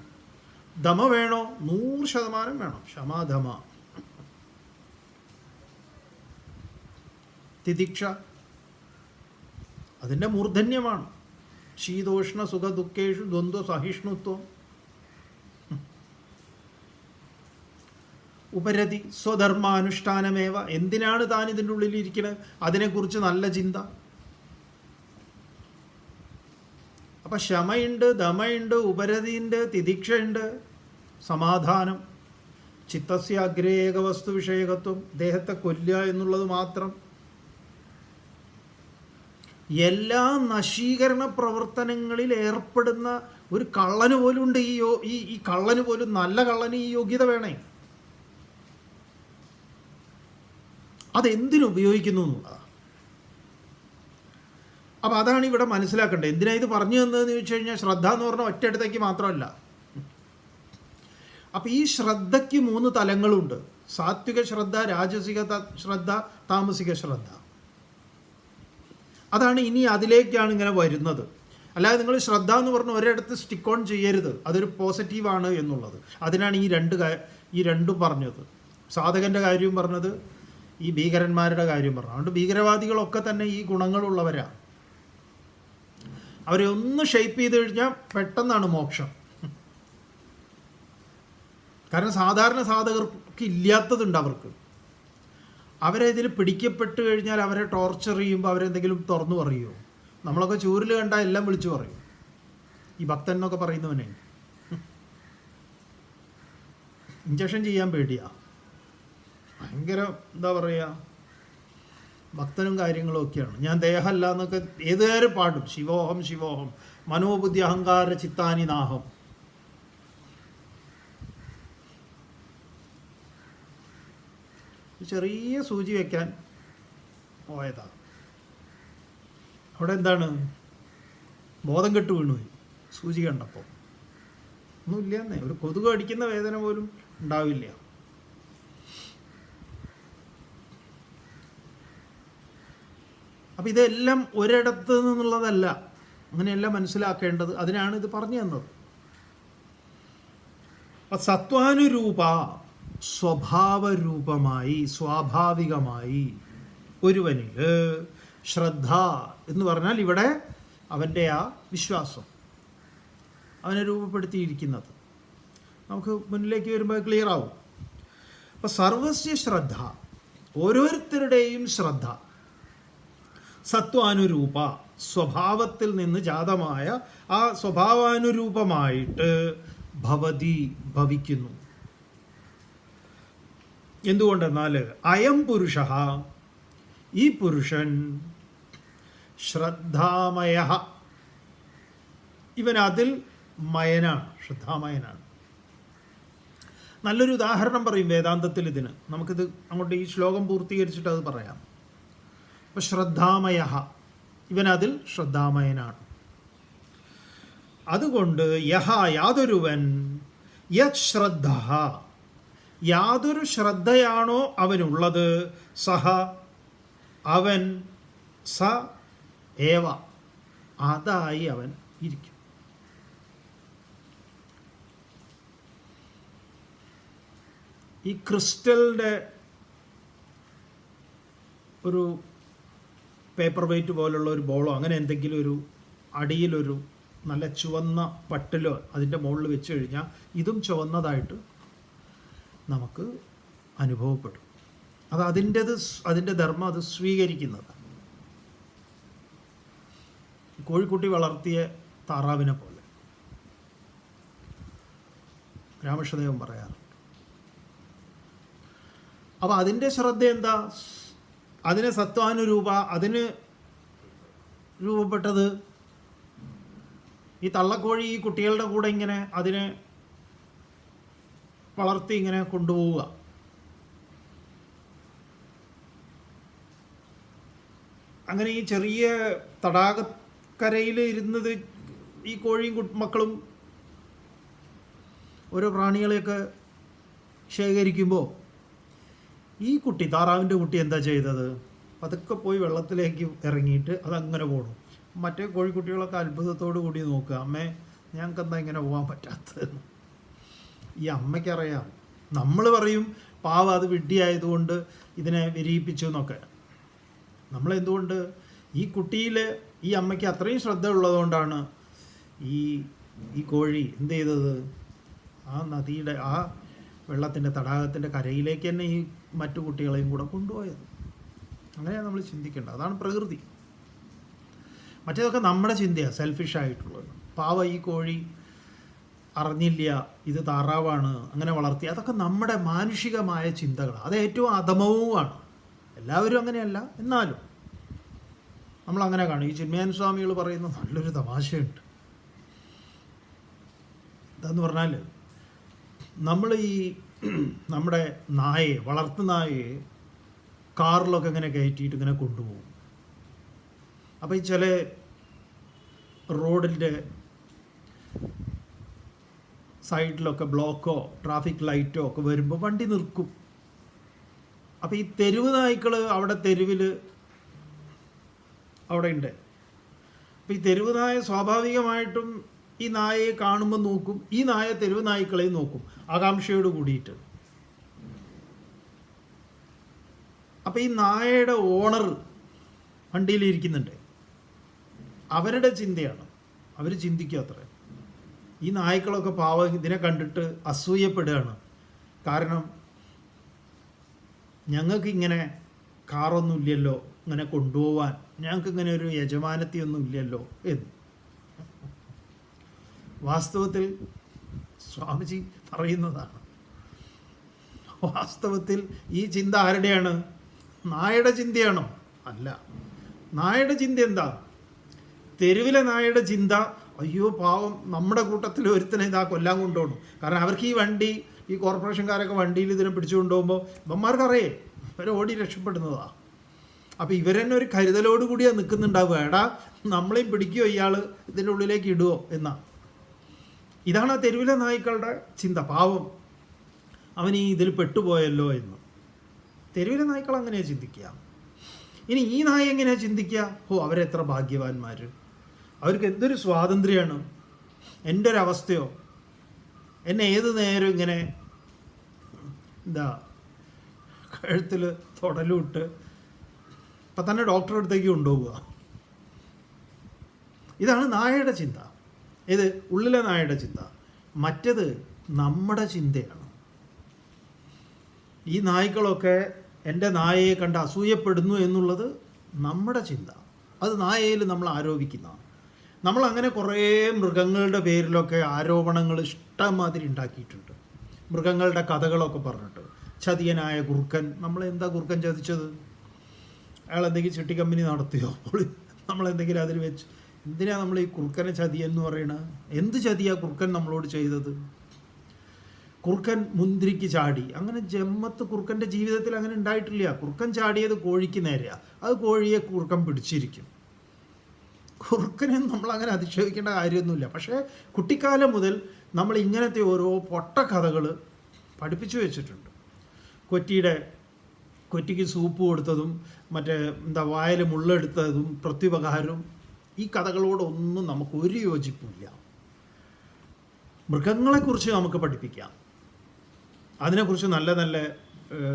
ദമ വേണോ? 100% വേണം. ക്ഷമാധമ. തിദിക്ഷ അതിൻ്റെ മൂർധന്യമാണ്. ശീതോഷ്ണ സുഖ ദുഃഖേഷു ദ്വന്ദ്വ സഹിഷ്ണുത്വം. ഉപരതി സ്വധർമാനുഷ്ഠാനമേവ. എന്തിനാണ് താൻ ഇതിൻ്റെ ഉള്ളിലിരിക്കുന്നത്? അതിനെക്കുറിച്ച് നല്ല ചിന്ത. അപ്പം ക്ഷമയുണ്ട്, ദമയുണ്ട്, ഉപരതിയുണ്ട്, തിദിക്ഷയുണ്ട്, സമാധാനം. ചിത്തസ്യ അഗ്രേ ഏകവസ്തു വിഷയകത്വം. ദേഹത്തെ കൊല്ലുക എന്നുള്ളത് മാത്രം. എല്ലാ നശീകരണ പ്രവർത്തനങ്ങളിൽ ഏർപ്പെടുന്ന ഒരു കള്ളന് പോലും ഉണ്ട്. ഈ കള്ളന് പോലും, നല്ല കള്ളന് ഈ യോഗ്യത വേണേ. അതെന്തിനുപയോഗിക്കുന്നു എന്നുള്ളതാണ്. അപ്പം അതാണ് ഇവിടെ മനസ്സിലാക്കേണ്ടത്. എന്തിനാ ഇത് പറഞ്ഞു തന്നതെന്ന് ചോദിച്ചു കഴിഞ്ഞാൽ, ശ്രദ്ധ എന്ന് പറഞ്ഞാൽ ഒറ്റയിടത്തേക്ക് മാത്രമല്ല. അപ്പം ഈ ശ്രദ്ധയ്ക്ക് 3 തലങ്ങളുണ്ട്. സാത്വിക ശ്രദ്ധ, രാജസിക ശ്രദ്ധ, താമസിക ശ്രദ്ധ. അതാണ് ഇനി അതിലേക്കാണ് ഇങ്ങനെ വരുന്നത്. അല്ലാതെ നിങ്ങൾ ശ്രദ്ധ എന്ന് പറഞ്ഞ് ഒരിടത്ത് സ്റ്റിക്ക് ഓൺ ചെയ്യരുത്. അതൊരു പോസിറ്റീവാണ് എന്നുള്ളത്. അതിനാണ് ഈ രണ്ടും പറഞ്ഞത്. സാധകൻ്റെ കാര്യവും പറഞ്ഞത്, ഈ ഭീകരന്മാരുടെ കാര്യം പറഞ്ഞു. അതുകൊണ്ട് ഭീകരവാദികളൊക്കെ തന്നെ ഈ ഗുണങ്ങളുള്ളവരാണ്. അവരെ ഒന്ന് ഷെയ്പ്പ് ചെയ്ത് കഴിഞ്ഞാൽ പെട്ടെന്നാണ് മോക്ഷം. കാരണം സാധാരണ സാധകർക്ക് ഇല്ലാത്തതുണ്ട് അവർക്ക്. അവരെ ഇതിൽ പിടിക്കപ്പെട്ട് കഴിഞ്ഞാൽ അവരെ ടോർച്ചർ ചെയ്യുമ്പോൾ അവരെന്തെങ്കിലും തുറന്നു പറയുമോ? നമ്മളൊക്കെ ചൂരിൽ കണ്ടാൽ എല്ലാം വിളിച്ചു പറയും. ഈ ഭക്തൻ എന്നൊക്കെ പറയുന്നവനെ ഇഞ്ചക്ഷൻ ചെയ്യാൻ പേടിയാ. ഭയങ്കര എന്താ പറയുക, ഭക്തനും കാര്യങ്ങളും ഒക്കെയാണ്. ഞാൻ ദേഹമല്ല എന്നൊക്കെ ഏതുകാരും പാടും. ശിവോഹം ശിവോഹം മനോബുദ്ധി അഹങ്കാര ചിത്താനി നാഹം. ചെറിയ സൂചി വെക്കാൻ പോയതാ. അവിടെ എന്താണ്, ബോധം കെട്ട് വീണുപോയി സൂചി കണ്ടപ്പോൾ. ഒന്നുമില്ലെന്നേ, ഒരു കൊതുക് അടിക്കുന്ന വേദന പോലും ഉണ്ടാവില്ല. അപ്പം ഇതെല്ലാം ഒരിടത്ത് നിന്നുള്ളതല്ല, അങ്ങനെയല്ല മനസ്സിലാക്കേണ്ടത്. അതിനാണ് ഇത് പറഞ്ഞു തന്നത്. അപ്പം സത്വാനുരൂപ, സ്വഭാവരൂപമായി സ്വാഭാവികമായി ഒരുവനിൽ ശ്രദ്ധ എന്ന് പറഞ്ഞാൽ ഇവിടെ അവൻ്റെ ആ വിശ്വാസം അവനെ രൂപപ്പെടുത്തിയിരിക്കുന്നത്. നമുക്ക് മുന്നിലേക്ക് വരുമ്പോൾ ക്ലിയർ ആവും. അപ്പം സർവസ്യ ശ്രദ്ധ, ഓരോരുത്തരുടെയും ശ്രദ്ധ സത്വാനുരൂപ, സ്വഭാവത്തിൽ നിന്ന് ജാതമായ ആ സ്വഭാവാനുരൂപമായിട്ട് ഭവതി, ഭവിക്കുന്നു. എന്തുകൊണ്ടെന്നാൽ അയം പുരുഷ, ഈ പുരുഷൻ ശ്രദ്ധാമയ, ഇവൻ അതിൽ മയനാണ്, ശ്രദ്ധാമയനാണ്. നല്ലൊരു ഉദാഹരണം പറയും വേദാന്തത്തിൽ ഇതിന്. നമുക്കിത് അങ്ങോട്ട് ഈ ശ്ലോകം പൂർത്തീകരിച്ചിട്ട് അത് പറയാം. അപ്പം ശ്രദ്ധാമയ, ഇവൻ അതിൽ ശ്രദ്ധാമയനാണ്. അതുകൊണ്ട് യഹ, യാതൊരുവൻ, യത് ശ്രദ്ധ, യാതൊരു ശ്രദ്ധയാണോ അവനുള്ളത്, സഹ, അവൻ, സ ഏവ, അതായി അവൻ ഇരിക്കും. ഈ ക്രിസ്റ്റലിൻ്റെ ഒരു പേപ്പർ വെയ്റ്റ് പോലുള്ള ഒരു ബോളോ അങ്ങനെ എന്തെങ്കിലും ഒരു അടിയിലൊരു നല്ല ചുവന്ന പട്ടിലോ അതിൻ്റെ മുകളിൽ വെച്ച് കഴിഞ്ഞാൽ ഇതും ചുവന്നതായിട്ട് നമുക്ക് അനുഭവപ്പെടും. അത് അതിൻ്റെ ധർമ്മം അത് സ്വീകരിക്കുന്നതാണ്. കോഴിക്കുട്ടി വളർത്തിയ താറാവിനെ പോലെ രാമകൃഷ്ണദേവൻ പറയാറുണ്ട്. അപ്പം അതിൻ്റെ ശ്രദ്ധ എന്താ? അതിന് സത്വാനുരൂപ, അതിന് രൂപപ്പെട്ടത് ഈ തള്ളക്കോഴി ഈ കുട്ടികളുടെ കൂടെ ഇങ്ങനെ അതിനെ വളർത്തി ഇങ്ങനെ കൊണ്ടുപോവുക. അങ്ങനെ ഈ ചെറിയ തടാകക്കരയിൽ ഇരുന്നത് ഈ കോഴിയും മക്കളും ഓരോ പ്രാണികളെയൊക്കെ ശേഖരിക്കുമ്പോൾ ഈ കുട്ടി, താറാവിൻ്റെ കുട്ടി എന്താ ചെയ്തത്? പതുക്കെ പോയി വെള്ളത്തിലേക്ക് ഇറങ്ങിയിട്ട് അതങ്ങനെ പോകണം. മറ്റേ കോഴിക്കുട്ടികളൊക്കെ അത്ഭുതത്തോടു കൂടി നോക്കുക, അമ്മേ ഞങ്ങൾക്ക് എന്താ ഇങ്ങനെ പോകാൻ പറ്റാത്തത്? ഈ അമ്മയ്ക്കറിയാം. നമ്മൾ പറയും പാവ അത് വിഡ്ഢിയായതുകൊണ്ട് ഇതിനെ വിരിയിപ്പിച്ചു എന്നൊക്കെ. നമ്മളെന്തുകൊണ്ട് ഈ കുട്ടിയിൽ ഈ അമ്മയ്ക്ക് അത്രയും ശ്രദ്ധ ഉള്ളതുകൊണ്ടാണ് ഈ കോഴി എന്ത് ചെയ്തത്? ആ നദിയുടെ ആ വെള്ളത്തിൻ്റെ തടാകത്തിൻ്റെ കരയിലേക്ക് തന്നെ ഈ മറ്റു കുട്ടികളെയും കൂടെ കൊണ്ടുപോയത്. അങ്ങനെയാണ് നമ്മൾ ചിന്തിക്കേണ്ടത്. അതാണ് പ്രകൃതി. മറ്റേതൊക്കെ നമ്മുടെ ചിന്തയാണ്, സെൽഫിഷായിട്ടുള്ളത്. പാവ ഈ കോഴി അറിഞ്ഞില്ല ഇത് താറാവാണ്, അങ്ങനെ വളർത്തി. അതൊക്കെ നമ്മുടെ മാനുഷികമായ ചിന്തകളാണ്. അത് ഏറ്റവും അധമവുമാണ്. എല്ലാവരും അങ്ങനെയല്ല, എന്നാലും നമ്മളങ്ങനെ കാണും. ഈ ചിന്മയാനന്ദ സ്വാമികൾ പറയുന്ന നല്ലൊരു തമാശയുണ്ട്. എന്താന്ന് പറഞ്ഞാൽ, നമ്മൾ ഈ നമ്മുടെ നായയെ, വളർത്തു നായയെ കാറിലൊക്കെ ഇങ്ങനെ കയറ്റിയിട്ട് ഇങ്ങനെ കൊണ്ടുപോകും. അപ്പോൾ ഈ ചില റോഡിൻ്റെ സൈഡിലൊക്കെ ബ്ലോക്കോ ട്രാഫിക് ലൈറ്റോ ഒക്കെ വരുമ്പോൾ വണ്ടി നിർക്കും. അപ്പോൾ ഈ തെരുവ് നായ്ക്കൾ അവിടെ തെരുവിൽ അവിടെ ഉണ്ട്. അപ്പോൾ ഈ തെരുവ് നായ സ്വാഭാവികമായിട്ടും ഈ നായയെ കാണുമ്പോൾ നോക്കും. ഈ നായ തെരുവ് നായ്ക്കളെയും നോക്കും ആകാംക്ഷയോട് കൂടിയിട്ട്. അപ്പോൾ ഈ നായയുടെ ഓണർ വണ്ടിയിലിരിക്കുന്നുണ്ട്. അവരുടെ ചിന്തയാണ്, അവർ ചിന്തിക്കുക അത്രേ. ഈ നായ്ക്കളൊക്കെ പാവം ഇതിനെ കണ്ടിട്ട് അസൂയപ്പെടുകയാണ്. കാരണം ഞങ്ങൾക്ക് ഇങ്ങനെ കാറൊന്നും ഇല്ലല്ലോ ഇങ്ങനെ കൊണ്ടുപോവാൻ, ഞങ്ങൾക്ക് ഇങ്ങനെ ഒരു യജമാനത്തിയൊന്നും ഇല്ലല്ലോ എന്ന്. വാസ്തവത്തിൽ സ്വാമിജി പറയുന്നതാണ്, വാസ്തവത്തിൽ ഈ ചിന്ത ആരുടെയാണ്? നായയുടെ ചിന്തയാണോ? അല്ല. നായയുടെ ചിന്ത എന്താ? തെരുവിലെ നായയുടെ ചിന്ത, അയ്യോ പാവം നമ്മുടെ കൂട്ടത്തിൽ ഒരുത്തനെ ഇതാ കൊല്ലാൻ കൊണ്ടുപോകണം. കാരണം അവർക്ക് ഈ വണ്ടി, ഈ കോർപ്പറേഷൻകാരൊക്കെ വണ്ടിയിൽ ഇതിനെ പിടിച്ചു കൊണ്ടുപോകുമ്പോൾ ഇവന്മാർക്കറിയേ ഇവർ ഓടി രക്ഷപ്പെടുന്നതാ. അപ്പോൾ ഇവരെന്നെ ഒരു കരുതലോട് കൂടിയാണ് നിൽക്കുന്നുണ്ടാവുക, എടാ നമ്മളെയും പിടിക്കുമോ ഇയാൾ ഇതിൻ്റെ ഉള്ളിലേക്ക് ഇടുമോ എന്നാ. ഇതാണ് ആ തെരുവിലെ നായ്ക്കളുടെ ചിന്ത. പാവം അവൻ ഈ ഇതിൽ പെട്ടുപോയല്ലോ എന്ന്. തെരുവിലെ നായ്ക്കൾ അങ്ങനെയാണ് ചിന്തിക്കുക. ഇനി ഈ നായ എങ്ങനെയാണ് ചിന്തിക്കുക? ഓ, അവരെത്ര ഭാഗ്യവാന്മാർ, അവർക്ക് എന്തൊരു സ്വാതന്ത്ര്യമാണ്. എൻ്റെ ഒരു അവസ്ഥയോ, എന്നെ ഏത് നേരം ഇങ്ങനെ എന്താ കഴുത്തിൽ തൊടലിട്ട് ഇപ്പം തന്നെ ഡോക്ടറെ അടുത്തേക്ക് കൊണ്ടുപോവുക. ഇതാണ് നായയുടെ ചിന്ത. ഇത് ഉള്ളിലെ നായയുടെ ചിന്ത. മറ്റത് നമ്മുടെ ചിന്തയാണ്. ഈ നായ്ക്കളൊക്കെ എൻ്റെ നായയെ കണ്ട് അസൂയപ്പെടുന്നു എന്നുള്ളത് നമ്മുടെ ചിന്ത. അത് നായയിൽ നമ്മൾ ആരോപിക്കുന്നതാണ്. നമ്മളങ്ങനെ കുറേ മൃഗങ്ങളുടെ പേരിലൊക്കെ ആരോപണങ്ങൾ ഇഷ്ടംമാതിരി ഉണ്ടാക്കിയിട്ടുണ്ട്. മൃഗങ്ങളുടെ കഥകളൊക്കെ പറഞ്ഞിട്ട്. ചതിയനായ കുറുക്കൻ, നമ്മളെന്താ കുറുക്കൻ ചതിച്ചത്? അയാൾ എന്തെങ്കിലും ചിട്ടി കമ്പനി നടത്തിയോ? അപ്പോൾ നമ്മളെന്തെങ്കിലും അതിൽ വെച്ച് എന്തിനാ നമ്മൾ ഈ കുറുക്കനെ ചതിയെന്ന് പറയണത്? എന്ത് ചതിയാ കുറുക്കൻ നമ്മളോട് ചെയ്തത്? കുറുക്കൻ മുന്തിരിക്ക് ചാടി, അങ്ങനെ ജമ്മത്ത് കുറുക്കൻ്റെ ജീവിതത്തിൽ അങ്ങനെ ഉണ്ടായിട്ടില്ല. കുറുക്കൻ ചാടിയത് കോഴിക്ക് നേരെയാണ്, അത് കോഴിയെ കുറുക്കൻ പിടിച്ചിരിക്കും. കുറുക്കനെ നമ്മളങ്ങനെ അധിക്ഷേപിക്കേണ്ട കാര്യമൊന്നുമില്ല. പക്ഷേ കുട്ടിക്കാലം മുതൽ നമ്മൾ ഇങ്ങനത്തെ ഓരോ പൊട്ട കഥകൾ പഠിപ്പിച്ചു വെച്ചിട്ടുണ്ട്. കൊറ്റിക്ക് സൂപ്പ് കൊടുത്തതും മറ്റേ എന്താ വായിൽ മുള്ളെടുത്തതും പ്രത്യുപകാരവും, ഈ കഥകളോടൊന്നും നമുക്ക് ഒരു യോജിപ്പില്ല. മൃഗങ്ങളെക്കുറിച്ച് നമുക്ക് പഠിപ്പിക്കാം, അതിനെക്കുറിച്ച് നല്ല നല്ല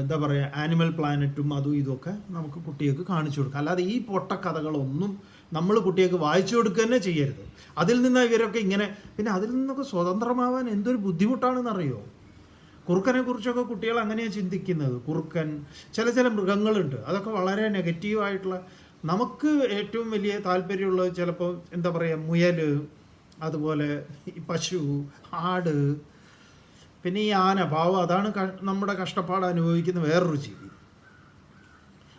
എന്താ പറയുക ആനിമൽ പ്ലാനറ്റും അതും ഇതുമൊക്കെ നമുക്ക് കുട്ടികൾക്ക് കാണിച്ചു കൊടുക്കാം. അല്ലാതെ ഈ പൊട്ട കഥകളൊന്നും നമ്മൾ കുട്ടികൾക്ക് വായിച്ചു കൊടുക്കുക തന്നെ ചെയ്യരുത്. അതിൽ നിന്ന് ഇവരൊക്കെ ഇങ്ങനെ, പിന്നെ അതിൽ നിന്നൊക്കെ സ്വതന്ത്രമാവാൻ എന്തൊരു ബുദ്ധിമുട്ടാണെന്നറിയോ? കുറുക്കനെ കുറിച്ചൊക്കെ കുട്ടികൾ അങ്ങനെയാണ് ചിന്തിക്കുന്നത്. കുറുക്കൻ, ചില മൃഗങ്ങളുണ്ട്, അതൊക്കെ വളരെ നെഗറ്റീവായിട്ടുള്ള, നമുക്ക് ഏറ്റവും വലിയ താല്പര്യമുള്ളത് ചിലപ്പോൾ എന്താ പറയുക മുയൽ, അതുപോലെ ഈ പശു, ആട്, പിന്നെ ഈ ആന. പാവം, അതാണ് നമ്മുടെ കഷ്ടപ്പാട് അനുഭവിക്കുന്ന വേറൊരു ജീവി.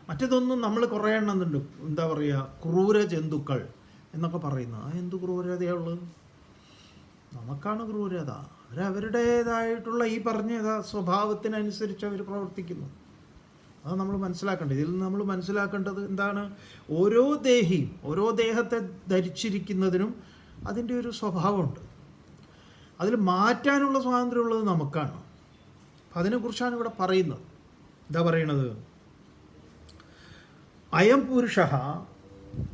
മറ്റേതൊന്നും നമ്മൾ കുറേ എണ്ണുന്നുണ്ട്, എന്താ പറയുക ക്രൂര ജന്തുക്കൾ എന്നൊക്കെ പറയുന്നത്. ആ എന്ത് ക്രൂരതയുള്ളത്? നമുക്കാണ് ക്രൂരത. അവരവരുടേതായിട്ടുള്ള ഈ പറഞ്ഞ സ്വഭാവത്തിനനുസരിച്ച് അവർ പ്രവർത്തിക്കുന്നു. അത് നമ്മൾ മനസ്സിലാക്കേണ്ടത്. ഇതിൽ നിന്ന് നമ്മൾ മനസ്സിലാക്കേണ്ടത് എന്താണ്? ഓരോ ദേഹിയും ഓരോ ദേഹത്തെ ധരിച്ചിരിക്കുന്നതിനും അതിൻ്റെ ഒരു സ്വഭാവമുണ്ട്. അതിൽ മാറ്റാനുള്ള സ്വാതന്ത്ര്യമുള്ളത് നമുക്കാണ്. അപ്പം അതിനെക്കുറിച്ചാണ് ഇവിടെ പറയുന്നത്. എന്താ പറയണത്? അയം പുരുഷ,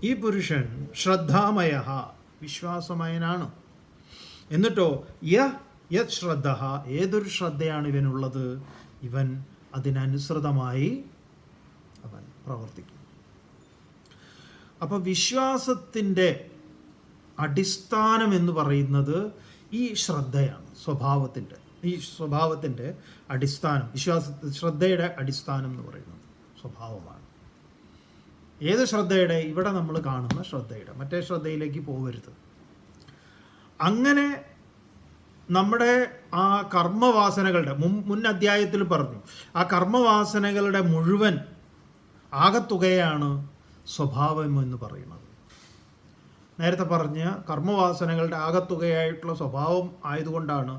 ഈ പുരുഷൻ ശ്രദ്ധാമയ, വിശ്വാസമയനാണ്. എന്നിട്ടോ യത് ശ്രദ്ധ, ഏതൊരു ശ്രദ്ധയാണ് ഇവനുള്ളത്, ഇവൻ അതിനനുസൃതമായി അവൻ പ്രവർത്തിക്കും. അപ്പോൾ വിശ്വാസത്തിൻ്റെ അടിസ്ഥാനം എന്ന് പറയുന്നത് ഈ ശ്രദ്ധയാണ്. സ്വഭാവത്തിൻ്റെ അടിസ്ഥാനം, ശ്രദ്ധയുടെ അടിസ്ഥാനം എന്ന് പറയുന്നത് സ്വഭാവമാണ്. ഏത് ശ്രദ്ധയുടെ? ഇവിടെ നമ്മൾ കാണുന്ന ശ്രദ്ധയുടെ, മറ്റേ ശ്രദ്ധയിലേക്ക് പോകരുത്. അങ്ങനെ നമ്മുടെ ആ കർമ്മവാസനകളുടെ മുൻ അധ്യായത്തിൽ പറഞ്ഞു, ആ കർമ്മവാസനകളുടെ മുഴുവൻ ആകത്തുകയാണ് സ്വഭാവം എന്ന് പറയുന്നത്. നേരത്തെ പറഞ്ഞ കർമ്മവാസനകളുടെ ആകത്തുകയായിട്ടുള്ള സ്വഭാവം ആയതുകൊണ്ടാണ്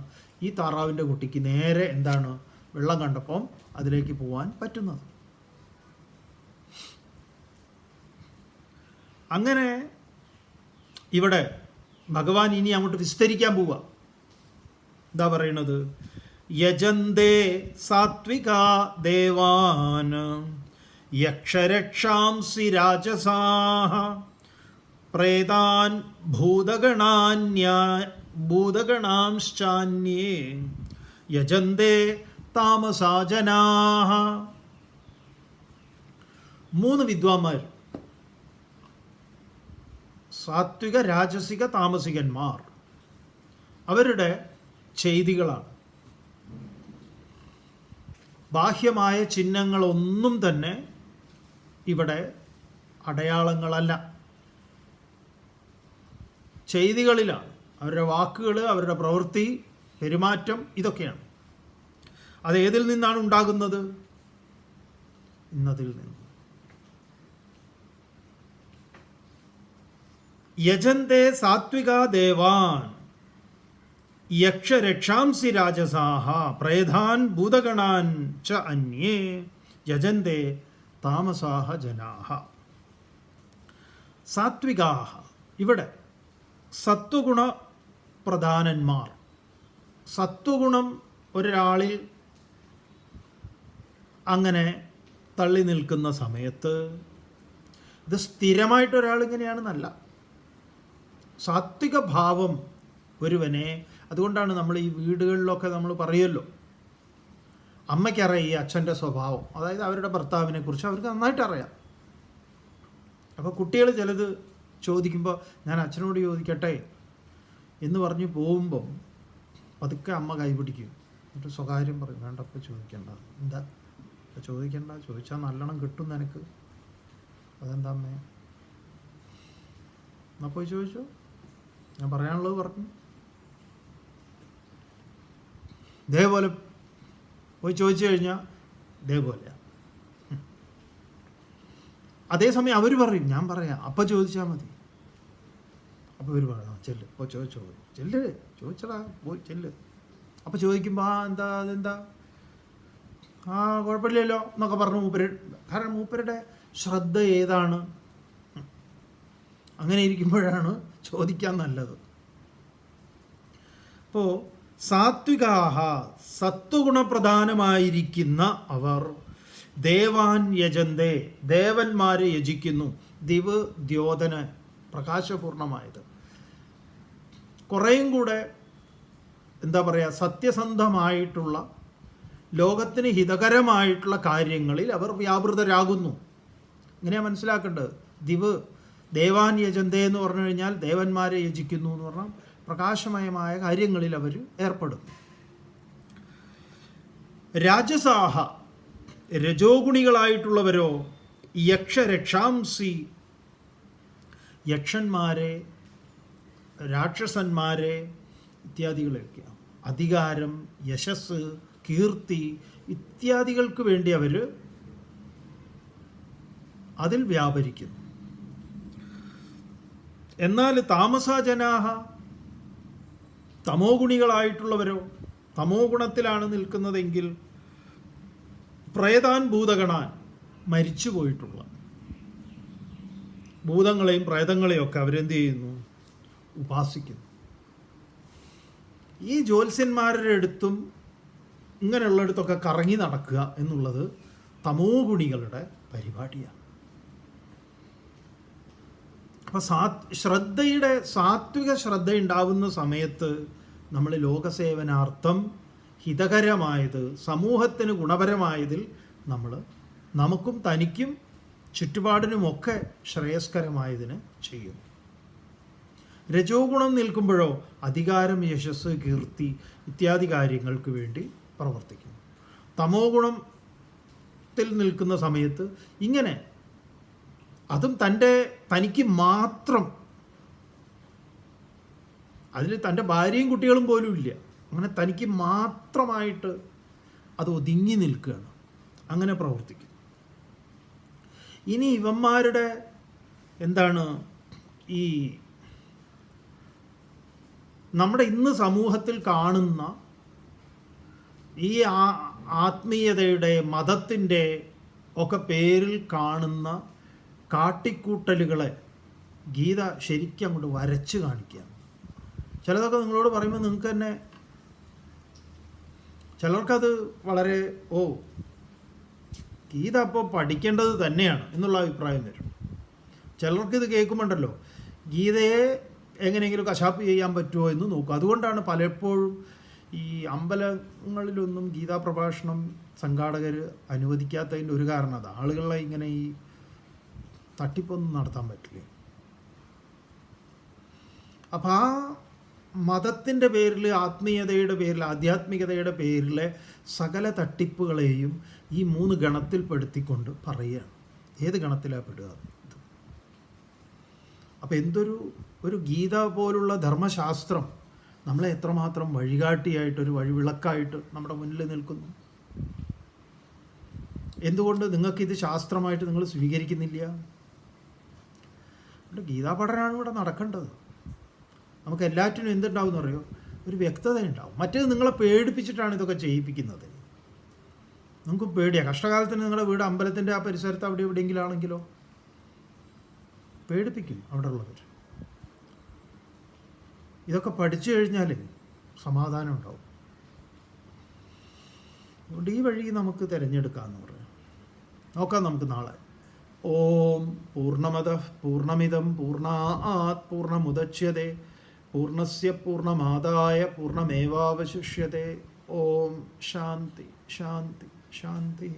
ഈ താറാവിൻ്റെ കുട്ടിക്ക് നേരെ എന്താണ് വെള്ളം കണ്ടപ്പോൾ അതിലേക്ക് പോകാൻ പറ്റുന്നത്. അങ്ങനെ ഇവിടെ ഭഗവാൻ ഇനി അങ്ങോട്ട് വിസ്തരിക്കാൻ പോവുക. എന്താ പറയണത്? യജന്തേ സാത്വികാ ദേവാൻ യക്ഷരക്ഷാംസി രാജസാഃ പ്രേതാൻ ഭൂതഗണാംശ്ചാന്യേ യജന്തേ താമസാ ജനാഃ. 3 വിദ്വാന്മാർ, സാത്വിക, രാജസിക, താമസികന്മാർ, അവരുടെ ചെയ്തികളാണ്. ബാഹ്യമായ ചിഹ്നങ്ങളൊന്നും തന്നെ ഇവിടെ അടയാളങ്ങളല്ല, ചെയ്തികളിലാണ്. അവരുടെ വാക്കുകൾ, അവരുടെ പ്രവൃത്തി, പെരുമാറ്റം, ഇതൊക്കെയാണ്. അത് ഏതിൽ നിന്നാണ് ഉണ്ടാകുന്നത്? ഇന്നതിൽ നിന്ന്. യജന്തേ സാത്വികാ ദേവാൻ യക്ഷരക്ഷാംസി രാജസാഹ പ്രേതാൻ ഭൂതഗണാൻ ച അന്യേ യജന്തേ താമസാഹ ജനാഹ. സാത്വികാഹ, ഇവിടെ സത്വഗുണ പ്രധാനന്മാർ. സത്വഗുണം ഒരാളിൽ അങ്ങനെ തള്ളി നിൽക്കുന്ന സമയത്ത് ഇത് സ്ഥിരമായിട്ടൊരാൾ ഇങ്ങനെയാണെന്നല്ല. സാത്വിക ഭാവം ഒരുവനെ, അതുകൊണ്ടാണ് നമ്മൾ ഈ വീടുകളിലൊക്കെ നമ്മൾ പറയുമല്ലോ, അമ്മയ്ക്കറിയാം ഈ അച്ഛൻ്റെ സ്വഭാവം, അതായത് അവരുടെ ഭർത്താവിനെ കുറിച്ച് അവർക്ക് നന്നായിട്ട് അറിയാം. അപ്പോൾ കുട്ടികൾ ചിലത് ചോദിക്കുമ്പോൾ ഞാൻ അച്ഛനോട് ചോദിക്കട്ടെ എന്ന് പറഞ്ഞ് പോകുമ്പം പതുക്കെ അമ്മ കൈപിടിക്കും, എന്നിട്ട് സ്വകാര്യം പറയും, വേണ്ടപ്പോൾ ചോദിക്കണ്ട. എന്താ ചോദിക്കണ്ട, ചോദിച്ചാൽ നല്ലോണം കിട്ടും നിനക്ക്. അതെന്താ അമ്മേ? എന്നാൽ പോയി ചോദിച്ചോ, ഞാൻ പറയാനുള്ളത് പറഞ്ഞു. ഇതേപോലെ പോയി ചോദിച്ചു കഴിഞ്ഞാൽ ഇതേപോലെയാണ്. അതേസമയം അവർ പറയും ഞാൻ പറയാം, അപ്പം ചോദിച്ചാൽ മതി. അപ്പോൾ അവർ പറയാം ചെല്ല്, ഇപ്പോൾ ചോദിച്ചോ, ചെല്ല്, ചോദിച്ചടാ, പോയി ചെല്ല്. അപ്പോൾ ചോദിക്കുമ്പോൾ എന്താ അതെന്താ, കുഴപ്പമില്ലല്ലോ എന്നൊക്കെ പറഞ്ഞു മൂപ്പര്. കാരണം മൂപ്പരുടെ ശ്രദ്ധ ഏതാണ്? അങ്ങനെ ഇരിക്കുമ്പോഴാണ് ചോദിക്കാൻ നല്ലത്. അപ്പോൾ സാത്വികാഹ, സത്വഗുണപ്രധാനമായിരിക്കുന്ന അവർ ദേവാൻ യജന്തേ, ദേവന്മാരെ യജിക്കുന്നു. ദിവ് ദ്യോതന, പ്രകാശപൂർണമായത്. കുറേയും കൂടെ എന്താ പറയുക, സത്യസന്ധമായിട്ടുള്ള ലോകത്തിന് ഹിതകരമായിട്ടുള്ള കാര്യങ്ങളിൽ അവർ വ്യാപൃതരാകുന്നു. ഇങ്ങനെയാണ് മനസ്സിലാക്കേണ്ടത്. ദിവ് ദേവാൻ യജന്തേ എന്ന് പറഞ്ഞു കഴിഞ്ഞാൽ ദേവന്മാരെ യജിക്കുന്നു എന്ന് പറഞ്ഞാൽ പ്രകാശമയമായ കാര്യങ്ങളിൽ അവർ ഏർപ്പെടുന്നു. രാജസാഹ, രജോഗുണികളായിട്ടുള്ളവരോ യക്ഷരക്ഷാംസി, യക്ഷന്മാരെ, രാക്ഷസന്മാരെ ഇത്യാദികളൊക്കെ, അധികാരം, യശസ്, കീർത്തി ഇത്യാദികൾക്ക് വേണ്ടി അവർ അതിൽ വ്യാപരിക്കുന്നു. എന്നാൽ താമസജനാഹ, തമോ ഗുണികളായിട്ടുള്ളവരോ, തമോ ഗുണത്തിലാണ് നിൽക്കുന്നതെങ്കിൽ പ്രേതാൻ ഭൂതഗണാൻ, മരിച്ചു പോയിട്ടുള്ള ഭൂതങ്ങളെയും പ്രേതങ്ങളെയും ഒക്കെ അവരെന്ത് ചെയ്യുന്നു? ഉപാസിക്കുന്നു. ഈ ജ്യോത്സ്യന്മാരുടെ അടുത്തും ഇങ്ങനെയുള്ളിടത്തൊക്കെ കറങ്ങി നടക്കുക എന്നുള്ളത് തമോ ഗുണികളുടെ പരിപാടിയാണ്. അപ്പം ശ്രദ്ധയുടെ, സാത്വിക ശ്രദ്ധ ഉണ്ടാവുന്ന സമയത്ത് നമ്മൾ ലോകസേവനാർത്ഥം ഹിതകരമായത്, സമൂഹത്തിന് ഗുണപരമായതിൽ നമ്മൾ നമുക്കും തനിക്കും ചുറ്റുപാടിനുമൊക്കെ ശ്രേയസ്കരമായതിന് ചെയ്യുന്നു. രജോ ഗുണം നിൽക്കുമ്പോഴോ അധികാരം, യശസ്, കീർത്തി ഇത്യാദി കാര്യങ്ങൾക്ക് വേണ്ടി പ്രവർത്തിക്കുന്നു. തമോ ഗുണത്തിൽ നിൽക്കുന്ന സമയത്ത് ഇങ്ങനെ, അതും തനിക്ക് മാത്രം, അതിൽ തൻ്റെ ഭാര്യയും കുട്ടികളും പോലും ഇല്ല, അങ്ങനെ തനിക്ക് മാത്രമായിട്ട് അത് ഒതുങ്ങി നിൽക്കുകയാണ്, അങ്ങനെ പ്രവർത്തിക്കുന്നു. ഇനി ഇവന്മാരുടെ എന്താണ്, ഈ നമ്മുടെ ഇന്ന് സമൂഹത്തിൽ കാണുന്ന ഈ ആത്മീയതയുടെ, മതത്തിൻ്റെ ഒക്കെ പേരിൽ കാണുന്ന കാട്ടിക്കൂട്ടലുകളെ ഗീത ശരിക്കും അങ്ങോട്ട് വരച്ച് കാണിക്കുകയാണ്. ചിലതൊക്കെ നിങ്ങളോട് പറയുമ്പോൾ നിങ്ങൾക്ക് തന്നെ ചിലർക്കത് വളരെ ഗീത അപ്പോൾ പഠിക്കേണ്ടത് തന്നെയാണ് എന്നുള്ള അഭിപ്രായം വരും. ചിലർക്കിത് കേൾക്കുമ്പോണ്ടല്ലോ ഗീതയെ എങ്ങനെയെങ്കിലും കശാപ്പ് ചെയ്യാൻ പറ്റുമോ എന്ന് നോക്കും. അതുകൊണ്ടാണ് പലപ്പോഴും ഈ അമ്പലങ്ങളിലൊന്നും ഗീതാ പ്രഭാഷണം സംഘാടകർ അനുവദിക്കാത്തതിൻ്റെ ഒരു കാരണം അത് ആളുകളെ ഇങ്ങനെ ഈ തട്ടിപ്പൊന്നും നടത്താൻ പറ്റില്ല. അപ്പം ആ മതത്തിൻ്റെ പേരിൽ, ആത്മീയതയുടെ പേരിൽ, ആധ്യാത്മികതയുടെ പേരിലെ സകല തട്ടിപ്പുകളെയും ഈ 3 ഗണത്തിൽപ്പെടുത്തിക്കൊണ്ട് പറയുകയാണ്. ഏത് ഗണത്തിലാണ് പെടുക? അപ്പം ഒരു ഗീത പോലുള്ള ധർമ്മശാസ്ത്രം നമ്മളെ എത്രമാത്രം വഴികാട്ടിയായിട്ടൊരു വഴിവിളക്കായിട്ട് നമ്മുടെ മുന്നിൽ നിൽക്കുന്നു. എന്തുകൊണ്ട് നിങ്ങൾക്കിത് ശാസ്ത്രമായിട്ട് നിങ്ങൾ സ്വീകരിക്കുന്നില്ല? ഗീതാ പഠനമാണ് ഇവിടെ നടക്കേണ്ടത്. നമുക്ക് എല്ലാറ്റിനും എന്തുണ്ടാവും എന്ന് പറയുമോ? ഒരു വ്യക്തത ഉണ്ടാവും. മറ്റേത് നിങ്ങളെ പേടിപ്പിച്ചിട്ടാണ് ഇതൊക്കെ ചെയ്യിപ്പിക്കുന്നത്. നിങ്ങൾക്ക് പേടിയാണ്. കഷ്ടകാലത്തിന് നിങ്ങളുടെ വീട് അമ്പലത്തിൻ്റെ ആ പരിസരത്ത് അവിടെ എവിടെയെങ്കിലും ആണെങ്കിലോ പേടിപ്പിക്കും അവിടെ ഉള്ളവർ. ഇതൊക്കെ പഠിച്ചു കഴിഞ്ഞാൽ സമാധാനം ഉണ്ടാവും. അതുകൊണ്ട് ഈ വഴി നമുക്ക് തിരഞ്ഞെടുക്കാമെന്ന് പറയാം. നോക്കാം നമുക്ക് നാളെ. ഓം പൂർണ്ണമദഃ പൂർണ്ണമിദം പൂർണ്ണാത് പൂർണ്ണമുദച്യതേ പൂർണ്ണസ്യ പൂർണ്ണമാദായ പൂർണ്ണമേവാവശിഷ്യതേ. ഓം ശാന്തി ശാന്തി ശാന്തി.